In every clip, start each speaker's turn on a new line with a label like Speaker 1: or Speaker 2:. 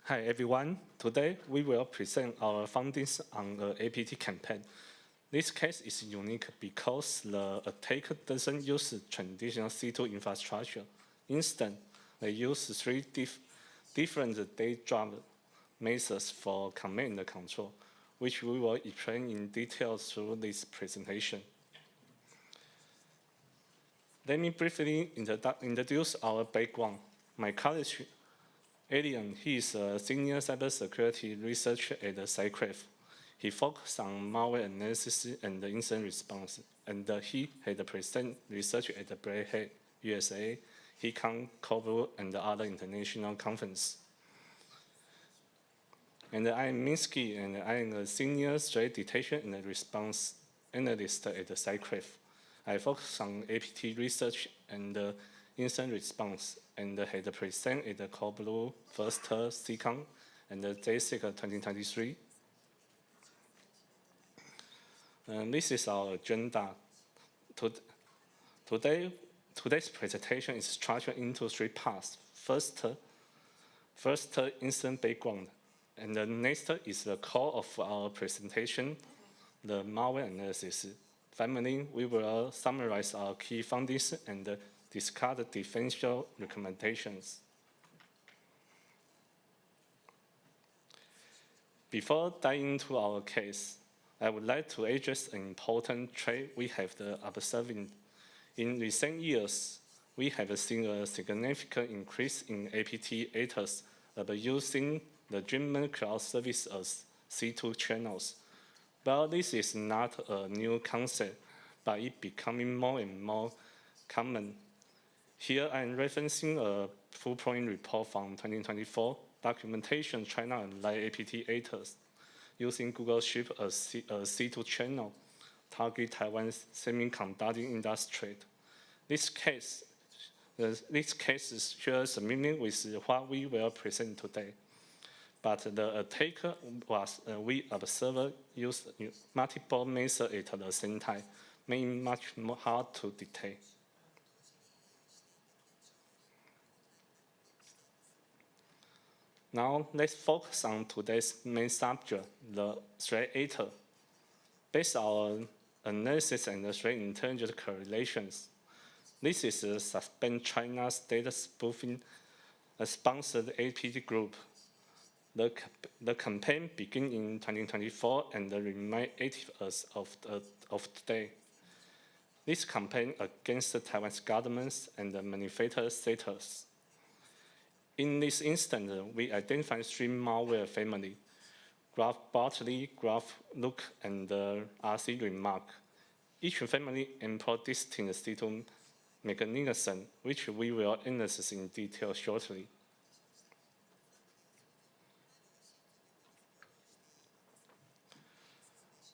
Speaker 1: Hi everyone. Today we will present our findings on the APT campaign. This case is unique because the attack doesn't use traditional C2 infrastructure. Instead, they use three different day-job methods for command and control, which we will explain in detail through this presentation. Let me briefly introduce our background. My colleague, Alien, he is a senior cybersecurity researcher at JSAC2026. He focused on malware analysis and incident response, and he had present research at the Wei-Chieh, USA, HICON, COBRU, and other international conferences. And I am Minsky, and I am a senior threat detection and response analyst at JSAC2026. I focus on APT research and incident response, and had present at the COBRU first HICON and the JSAC2026. This is our agenda. Today's presentation is structured into three parts. First, incident background, and the next is the core of our presentation, the malware analysis. Finally, we will summarize our key findings and discuss the defensive recommendations. Before diving into our case, I would like to address an important trait we have observed. In recent years, we have seen a significant increase in APT actors using the German cloud service as C2 channels. Well, this is not a new concept, but it's becoming more and more common. Here I'm referencing a full-point report from 2024, documentation China and APT actors using Google Ship as a C2 channel, target Taiwan's semiconductor industry. This case shares a meaning with what we will present today. But the attacker was, we observed, used multiple methods at the same time, making it much more hard to detect. Now, let's focus on today's main subject, the threat actor. Based on analysis and threat intelligence correlations, this is a suspend China's data spoofing sponsored APT group. The campaign began in 2024 and remains active as of today. This campaign against the Taiwan's governments and the manufacturer sectors. In this instance, we identified three malware families: Graph Bartley, Graph Look, and RC Remark. Each family employs distinct C2 mechanisms, which we will analyze in detail shortly.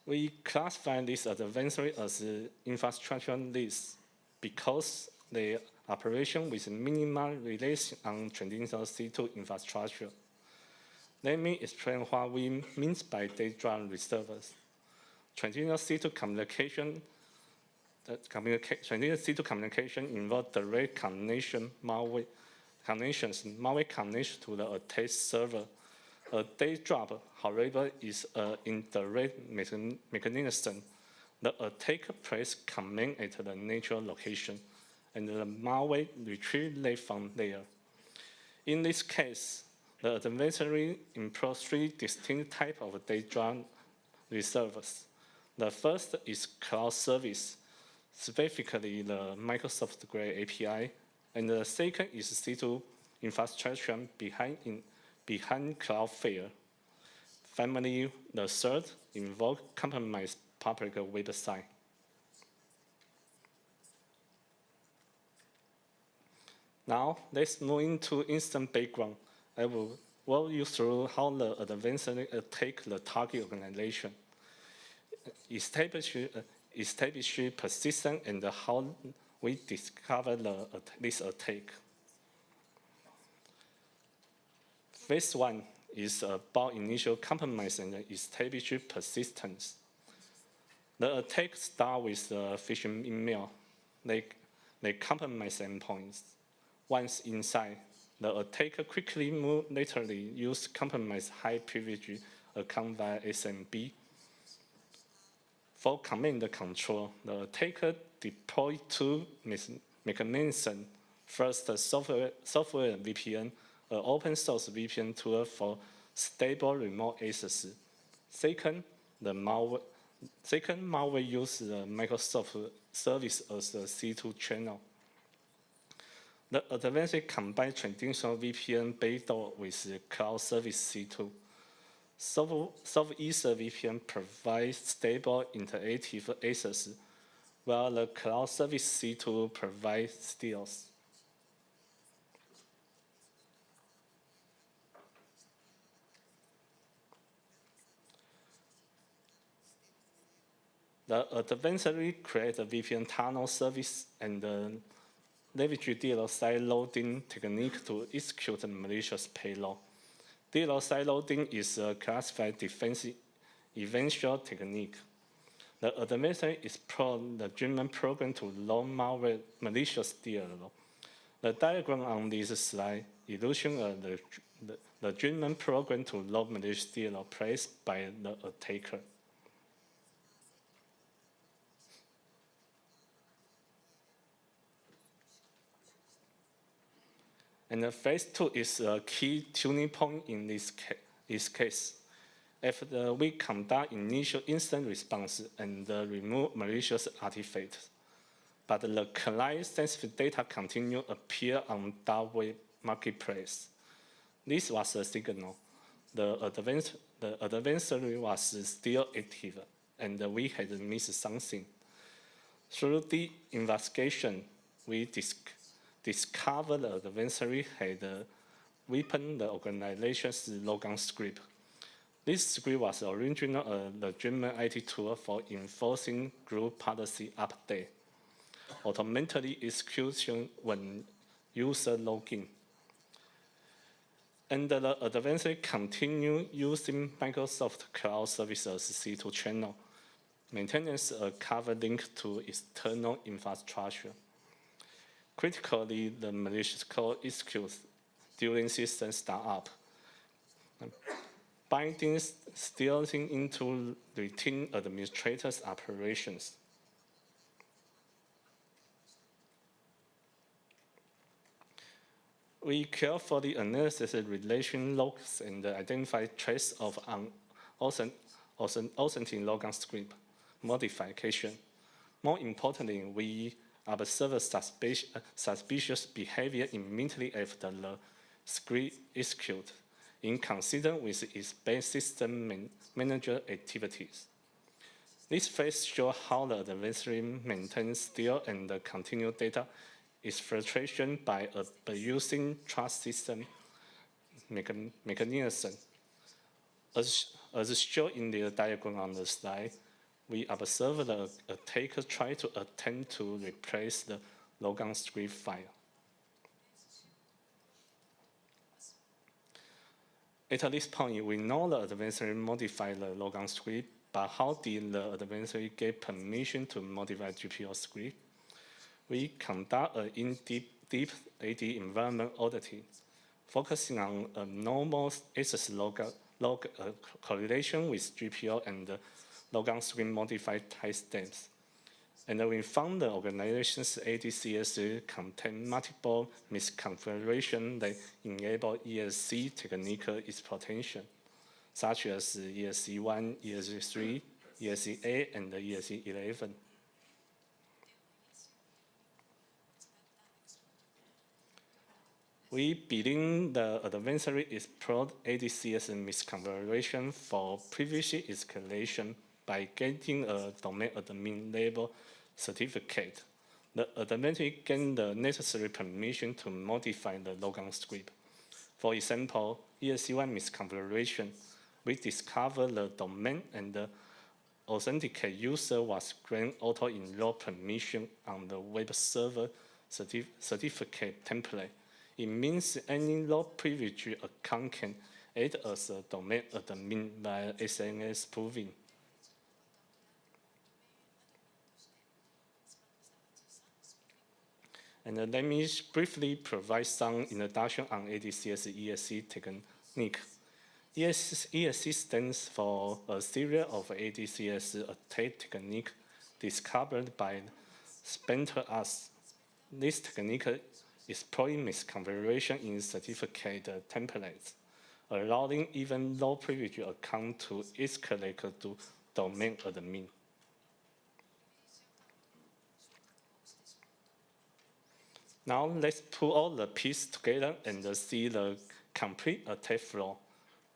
Speaker 1: We classify this adversary as infrastructure list because they operation with minimal relation on traditional C2 infrastructure. Let me explain what we mean by day-job reservers. Traditional C2 communication involves direct connection malware connections to the attack server. A day-job, however, is an indirect mechanism. The attacker places command at the natural location, and the malware retrieves from there. In this case, the adversary employs three distinct types of day-job reservers. The first is cloud service, specifically the Microsoft-grade API, and the second is C2 infrastructure behind Cloudflare. Finally, the third involves compromised public website. Now, let's move into instant background. I will walk you through how the adversary attack the target organization, establish persistence, and how we discover this attack. Phase one is about initial compromise and establish persistence. The attack starts with a phishing email. They compromise endpoints. Once inside, The attacker quickly laterally used compromised high privilege account via SMB. For command control, the attacker deployed two mechanisms. First, software VPN, an open source VPN tool for stable remote access. Second, malware uses the Microsoft service as the C2 channel. The Adversary combines traditional VPN backdoor with the cloud service C2. Soft-Ether VPN provides stable interactive access, while the cloud service C2 provides steals. The Adversary creates a VPN tunnel service and leverage DLL side loading technique to execute a malicious payload. DLL side loading is a classified defensive eventual technique. The Adversary explored the German program to load malware malicious DLL. The diagram on this slide illustrates the German program to load malicious DLL placed by the attacker. And the phase 2 is a key tuning point in this case. After we conduct initial instant response and remove malicious artifacts, but the client-sensitive data continue to appear on dark web marketplace. This was a signal. The adversary was still active, and we had missed something. Through the investigation, we discovered the adversary had weakened the organization's logon script. This script was originally the German IT tool for enforcing group policy update, automatically execution when user login. And the adversary continued using Microsoft Cloud Services C2 channel, maintenance a cover link to external infrastructure. Critically, the malicious code executes during system startup, binding stealing into routine administrators' operations. We carefully analyze the relation logs and identify traces of authentic logon script modification. More importantly, we observe suspicious behavior immediately after the script execute, inconsistent with its base system manager activities. This phase shows how the adversary maintains stale and continued data exfiltration by abusing trust system mechanism. As shown in the diagram on the slide, we observe the attacker try to attempt to replace the logon script file. At this point, we know the adversary modified the logon script, but how did the adversary get permission to modify GPO script? We conduct an in-deep AD environment auditing, focusing on a normal access log correlation with GPO and logon script modified timestamps. And we found the organization's ADCS contain multiple misconfigurations that enable ESC technical exploitation, such as ESC1, ESC3, ESC8, and ESC11. We believe the adversary explored ADCS misconfiguration for privilege escalation by getting a domain admin label certificate. The adversary gained the necessary permission to modify the logon script. For example, ESC1 misconfiguration, we discovered the domain and the authenticate user was granted auto-enroll permission on the web server certificate template. It means any low privilege account can act as a domain admin by SNS proving. And let me briefly provide some introduction on ADCS ESC technique. ESC stands for a series of ADCS attack technique discovered by Spencer Us. This technique exploits misconfiguration in certificate templates, allowing even low privilege account to escalate to domain admin. Now let's put all the pieces together and see the complete attack flow.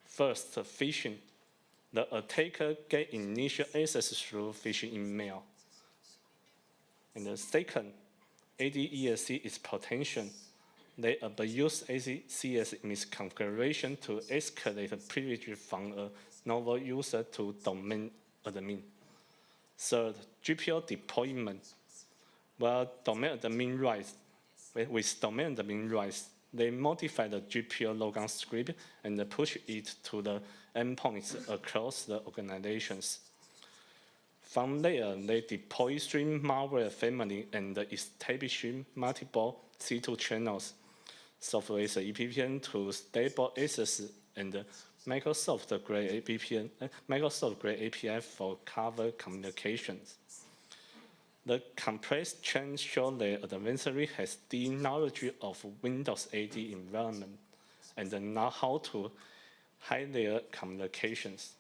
Speaker 1: First, phishing. The attacker gets initial access through phishing email. And the second, ADESC exploitation. They abuse ADCS misconfiguration to escalate privilege from a novel user to domain admin. Third, GPO deployment. Well, domain admin rights. With domain admin rights, they modify the GPO logon script and push it to the endpoints across the organizations. From there, they deploy string malware family and establish multiple C2 channels, software EPPN to stable access and Microsoft-grade API for cover communications. The complex chain shows the adversary has deep knowledge of Windows AD environment and know how to hide their communications.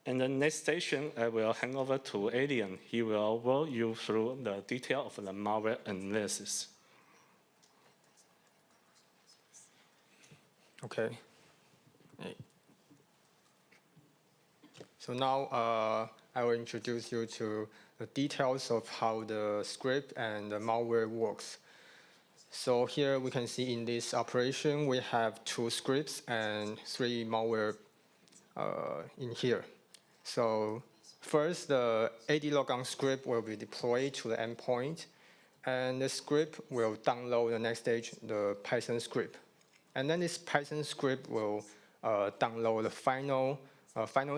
Speaker 1: In the next session, I will hand over to Adrian. He will walk you through the detail of the malware analysis.
Speaker 2: Okay. So now I will introduce you to the details of how the script and the malware works. So here we can see in this operation, we have 2 scripts and 3 malware in here. So first, the AD logon script will be deployed to the endpoint, and the script will download the next stage, the Python script. And then this Python script will download the final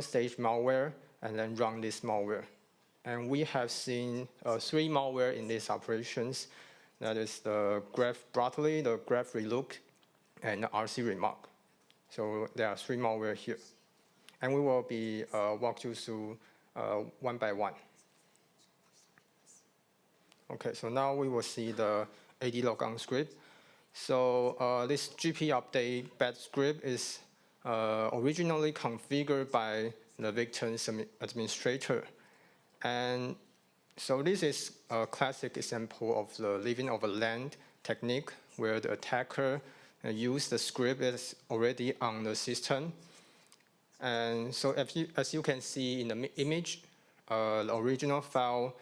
Speaker 2: stage malware and then run this malware. And we have seen 3 malware in these operations. That is the graph broadly, the graph relook, and the RC remark. So there are 3 malware here. And we will be walk you through one by one. Okay, so now we will see the AD logon script. So this GP update bad script is originally configured by the victim's administrator. And so this is a classic example of the living over land technique, where the attacker used the script that's already on the system. And so as you can see in the image, the original file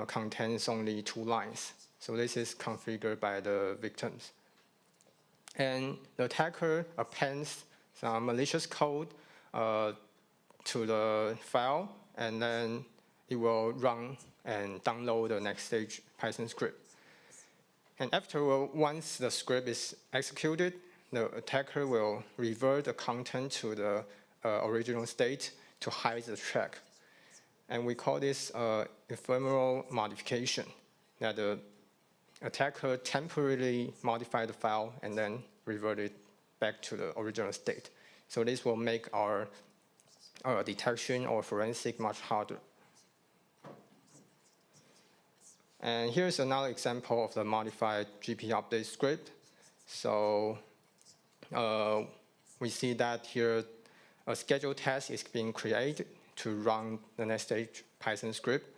Speaker 2: contains only 2 lines. So this is configured by the victims. And the attacker appends some malicious code to the file, and then it will run and download the next stage Python script. And afterward, once the script is executed, the attacker will revert the content to the original state to hide the track. And we call this ephemeral modification, that the attacker temporarily modify the file and then revert it back to the original state. So this will make our detection or forensic much harder. And here's another example of the modified GP update script. So we see that here a scheduled task is being created to run the next stage Python script.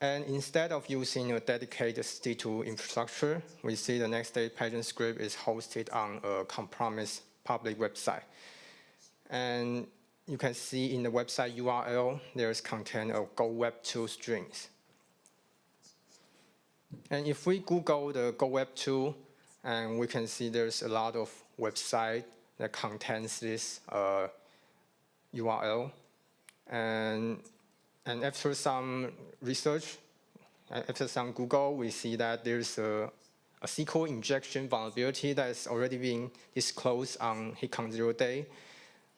Speaker 2: And instead of using a dedicated C2 infrastructure, we see the next stage Python script is hosted on a compromised public website. And you can see in the website URL, there's content of Go Web 2 strings. And if we Google the Go Web 2, and we can see there's a lot of website that contains this URL. And after some research, after some Google, we see that there's a SQL injection vulnerability that is already being disclosed on HitCon 0 day,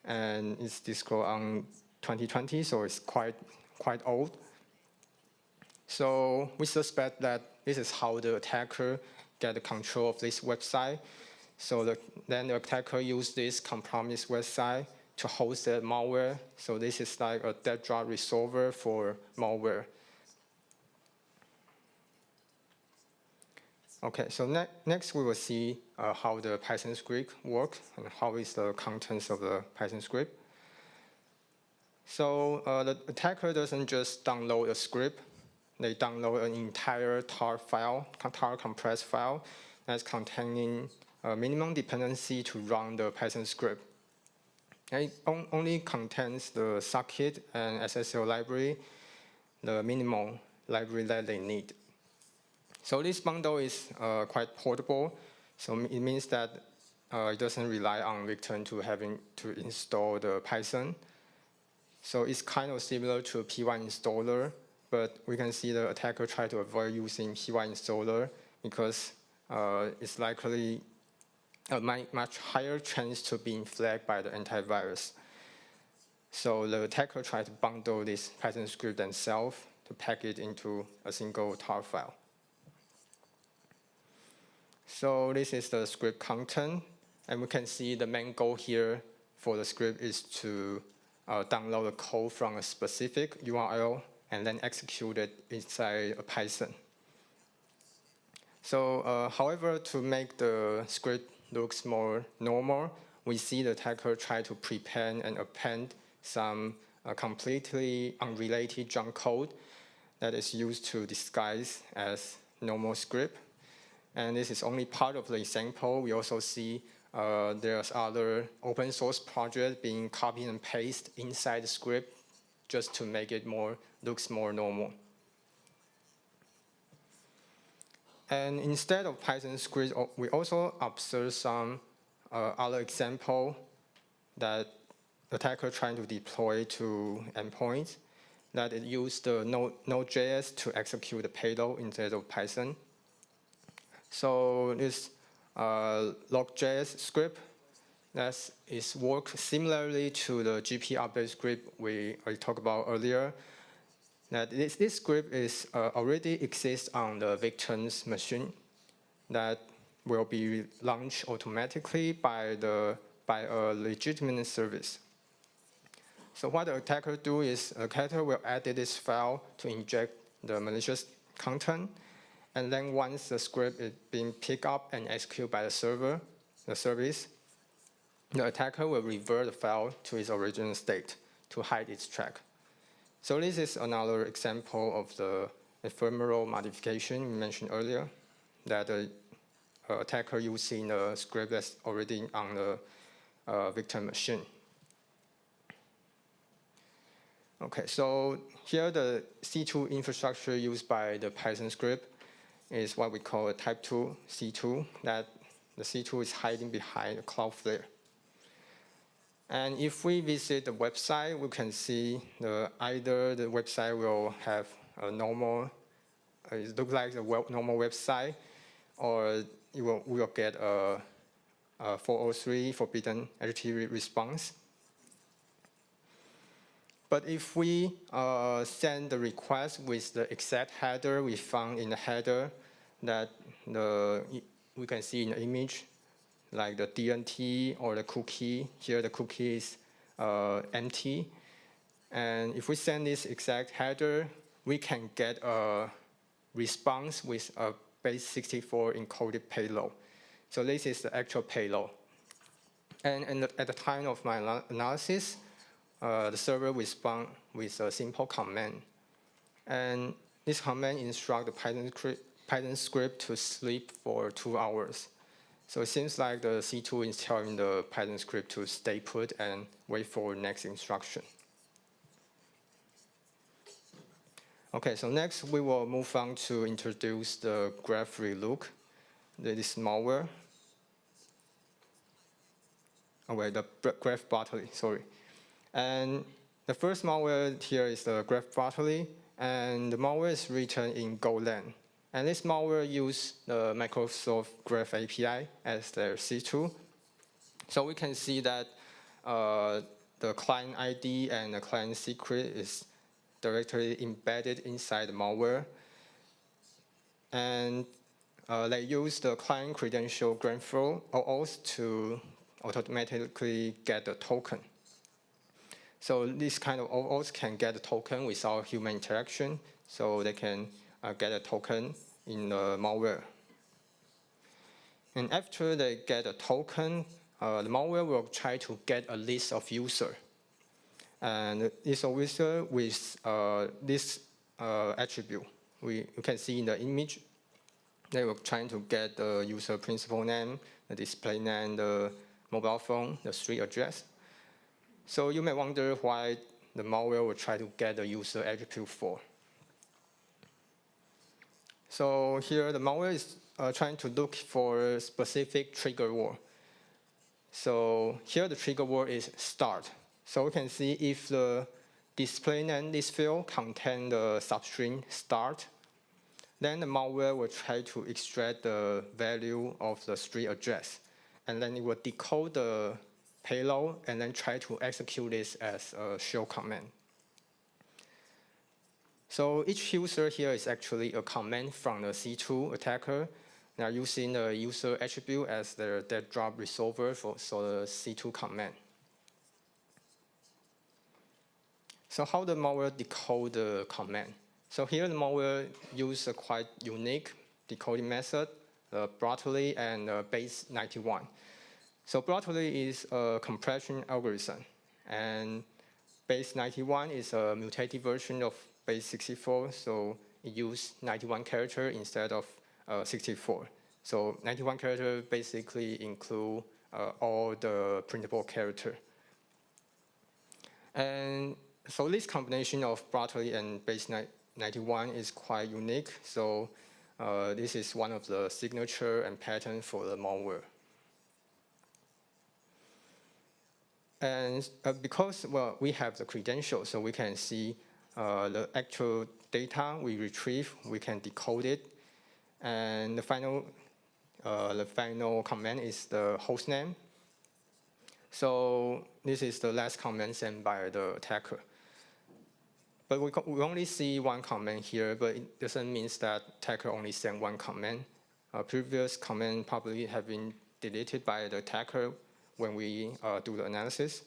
Speaker 2: and it's disclosed on 2020, so it's quite quite old. So we suspect that this is how the attacker get the control of this website. So then the attacker used this compromised website to host the malware. So this is like a dead drop resolver for malware. Okay, so next we will see how the Python script works and how is the contents of the Python script. So the attacker doesn't just download a script. They download an entire tar file, tar compressed file that's containing a minimum dependency to run the Python script. And it only contains the socket and SSL library, the minimal library that they need. So this bundle is quite portable. So it means that it doesn't rely on victim to having to install the Python. So it's kind of similar to a Py installer, but we can see the attacker try to avoid using Py installer because it's likely a much higher chance to being flagged by the antivirus. So the attacker tried to bundle this Python script themselves to pack it into a single tar file. So this is the script content, and we can see the main goal here for the script is to download the code from a specific URL and then execute it inside a Python. So however, to make the script looks more normal, we see the attacker try to prepend and append some completely unrelated junk code that is used to disguise as normal script. And this is only part of the example. We also see there's other open source projects being copied and pasted inside the script just to make it looks more normal. And instead of Python script, we also observe some other example that the attacker trying to deploy to endpoints, that it used the Node.js to execute the payload instead of Python. So this log.js script that is work similarly to the GP update script we talked about earlier. That this script is already exists on the victim's machine that will be launched automatically by a legitimate service. So what the attacker do is the attacker will edit this file to inject the malicious content. And then once the script is being picked up and executed by the service, the attacker will revert the file to its original state to hide its track. So this is another example of the ephemeral modification we mentioned earlier, that the attacker using a script that's already on the victim machine. Okay, so here the C2 infrastructure used by the Python script is what we call a type 2 C2, that the C2 is hiding behind a Cloudflare. And if we visit the website, we can see either the website will have a normal, it looks like a normal website, or we will get a 403 forbidden HTTP response. But if we send the request with the exact header we found in the header, that we can see in the image, like the DNT or the cookie. Here the cookie is empty. And if we send this exact header, we can get a response with a base 64 encoded payload. So this is the actual payload. And at the time of my analysis, the server responds with a simple command. And this command instructs the Python script to sleep for 2 hours. So it seems like the C2 is telling the Python script to stay put and wait for next instruction. Okay, so next we will move on to introduce the graph relook, this malware. Oh wait, the graph battery, sorry. And the first malware here is the graph battery, and the malware is written in Golang. And this malware uses the Microsoft Graph API as their C2. So we can see that the client ID and the client secret is directly embedded inside the malware. And they use the client credential grant flow OAuth to automatically get the token. So this kind of OAuth can get a token without human interaction, so they can get a token in the malware. And after they get a token, the malware will try to get a list of users. And this user with this attribute, you can see in the image, they were trying to get the user principal name, the display name, the mobile phone, the street address. So you may wonder why the malware will try to get the user attribute for. So here the malware is trying to look for a specific trigger word. So here the trigger word is start. So we can see if the display name list field contains the substring start, then the malware will try to extract the value of the street address. And then it will decode the payload and then try to execute this as a shell command. So each user here is actually a command from the C2 attacker. They are using the user attribute as their dead drop resolver for the C2 command. So how the malware decode the command? So here the malware uses a quite unique decoding method, Brotherly and base 91. So Brotherly is a compression algorithm, and base 91 is a mutated version of base 64, so it uses 91 characters instead of 64. So 91 characters basically include all the printable characters. And so this combination of Brotherly and base 91 is quite unique. So this is one of the signature and pattern for the malware. And because, well, we have the credentials, so we can see the actual data we retrieve, we can decode it. And the final command is the host name. So this is the last command sent by the attacker. But we only see one command here, but it doesn't mean that attacker only sent one command. Previous command probably have been deleted by the attacker when we do the analysis.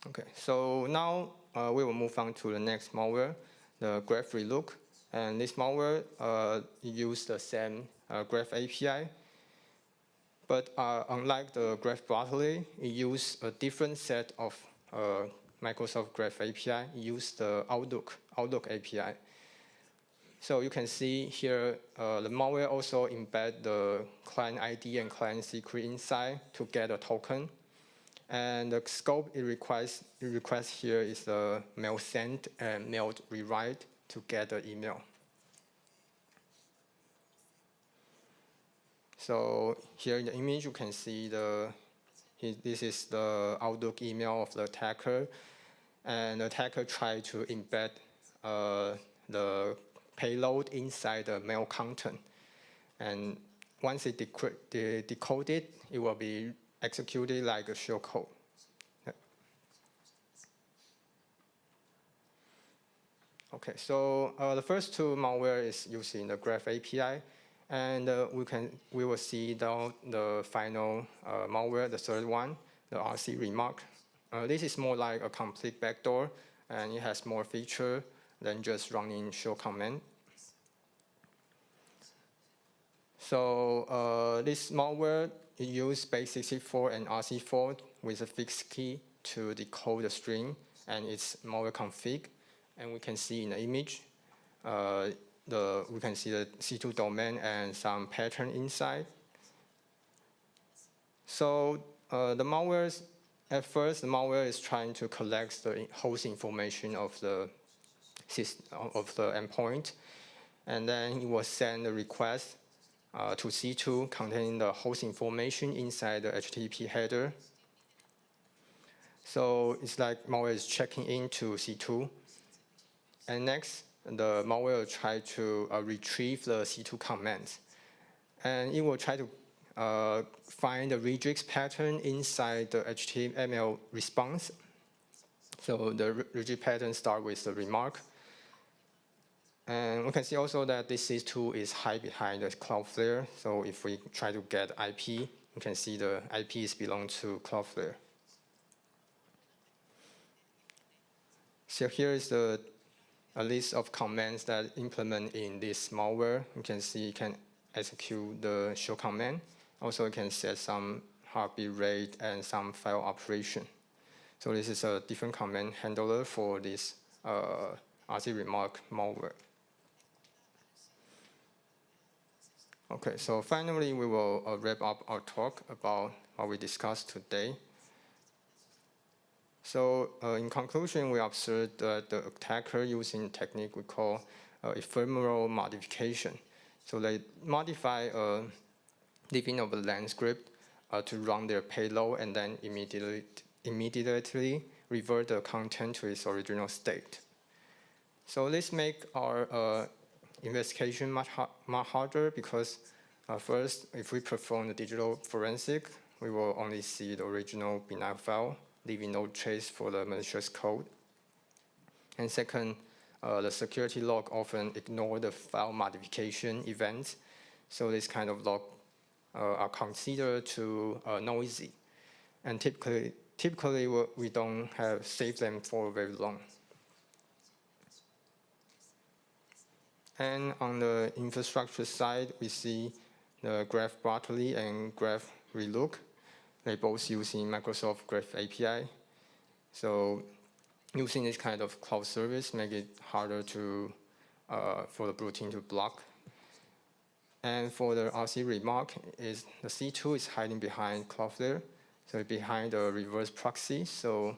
Speaker 2: Okay, so now we will move on to the next malware, the graph relook. And this malware uses the same graph API. But unlike the graph Brotherly, it uses a different set of Microsoft Graph API. It uses the Outlook API. So you can see here, the malware also embed the client ID and client secret inside to get a token. And the scope it requires here is the mail send and mail rewrite to get the email. So here in the image, you can see this is the Outlook email of the attacker. And the attacker tried to embed the payload inside the mail content. And once it decoded, it will be executed like a shell code. Okay, so the first two malware is using the Graph API. And we will see down the final malware, the third one, the RC remark. This is more like a complete backdoor, and it has more feature than just running shell command. So this malware uses base 64 and RC4 with a fixed key to decode the string and its malware config. And we can see in the image, we can see the C2 domain and some pattern inside. So at first, the malware is trying to collect the host information of the endpoint, and then it will send a request to C2 containing the host information inside the HTTP header. So it's like malware is checking into C2. And next, the malware will try to retrieve the C2 commands. And it will try to find the regex pattern inside the HTML response. So the rigid pattern starts with the remark. And we can see also that this C2 is hide behind the Cloudflare. So if we try to get IP, you can see the IPs belong to Cloudflare. So here is a list of commands that implement in this malware. You can see you can execute the show command. Also, you can set some heartbeat rate and some file operation. So this is a different command handler for this RC remark malware. Okay, so finally, we will wrap up our talk about what we discussed today. So in conclusion, we observed that the attacker using a technique we call ephemeral modification. So they modify a living of a land script to run their payload and then immediately revert the content to its original state. So this makes our investigation much harder because first, if we perform the digital forensic, we will only see the original binary file, leaving no trace for the malicious code. And second, the security log often ignore the file modification events. So this kind of log are considered too noisy. And typically we don't have saved them for very long. And on the infrastructure side, we see the Graph Bartley and Graph Relook. They both using Microsoft Graph API. So using this kind of cloud service make it harder to for the blue team to block. And for the RC remark, is the C2 is hiding behind Cloudflare, so behind the reverse proxy. So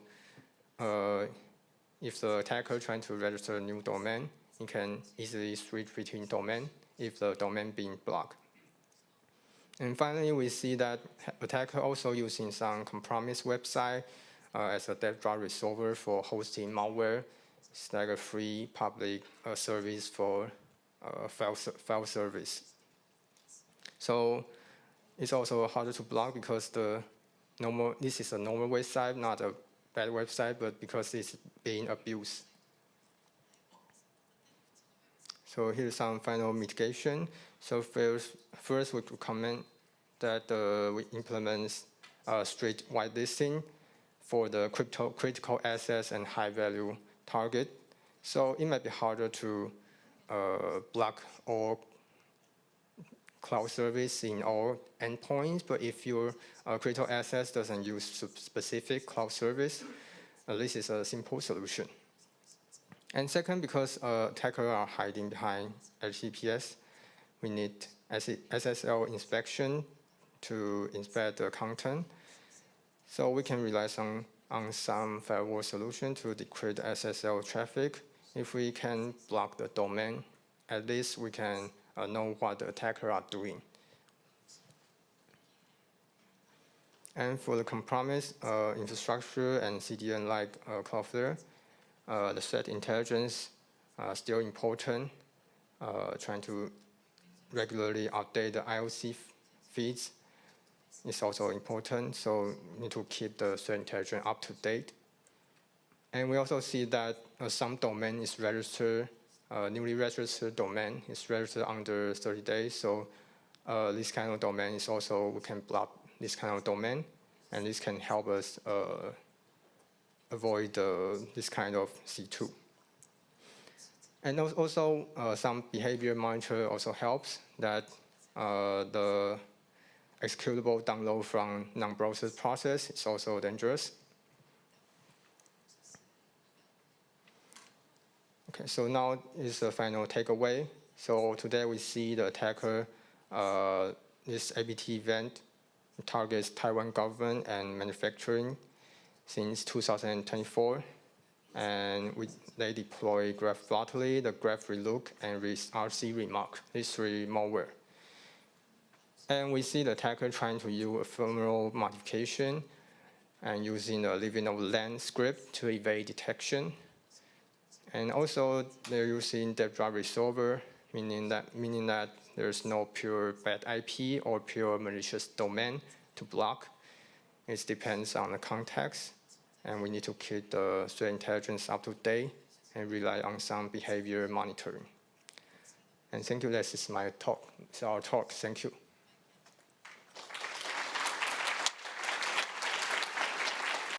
Speaker 2: if the attacker trying to register a new domain, he can easily switch between domain if the domain being blocked. And finally, we see that attacker also using some compromised website as a dev drop resolver for hosting malware. It's like a free public service for file service. So it's also harder to block because this is a normal website, not a bad website, but because it's being abused. So here's some final mitigation. So first we recommend that we implement strict whitelisting for the critical assets and high-value target. So it might be harder to block all cloud service in all endpoints, but if your critical assets doesn't use specific cloud service, this is a simple solution. And second, because attackers are hiding behind HTTPS, we need SSL inspection to inspect the content. So we can rely on some firewall solution to decrypt SSL traffic. If we can block the domain, at least we can know what the attackers are doing. And for the compromised infrastructure and CDN like Cloudflare, the threat intelligence still important. Trying to regularly update the IOC feeds is also important. So we need to keep the threat intelligence up to date. And we also see that some domain is registered, newly registered domain is registered under 30 days. So this kind of domain is also, we can block this kind of domain, and this can help us avoid this kind of C2. And also some behavior monitor also helps that the executable download from non-browser process is also dangerous. Okay, so now is the final takeaway. So today we see the attacker, this ABT event targets Taiwan government and manufacturing since 2024. And they deploy Graph Bartley, the Graph Relook, and RC Remark, these three malware. And we see the attacker trying to use ephemeral modification and using a living of land script to evade detection. And also they're using dev drop resolver, meaning that there's no pure bad IP or pure malicious domain to block. It depends on the context. and we need to keep the threat intelligence up to date and rely on some behavior monitoring. And thank you. This is my talk. It's our talk. Thank you.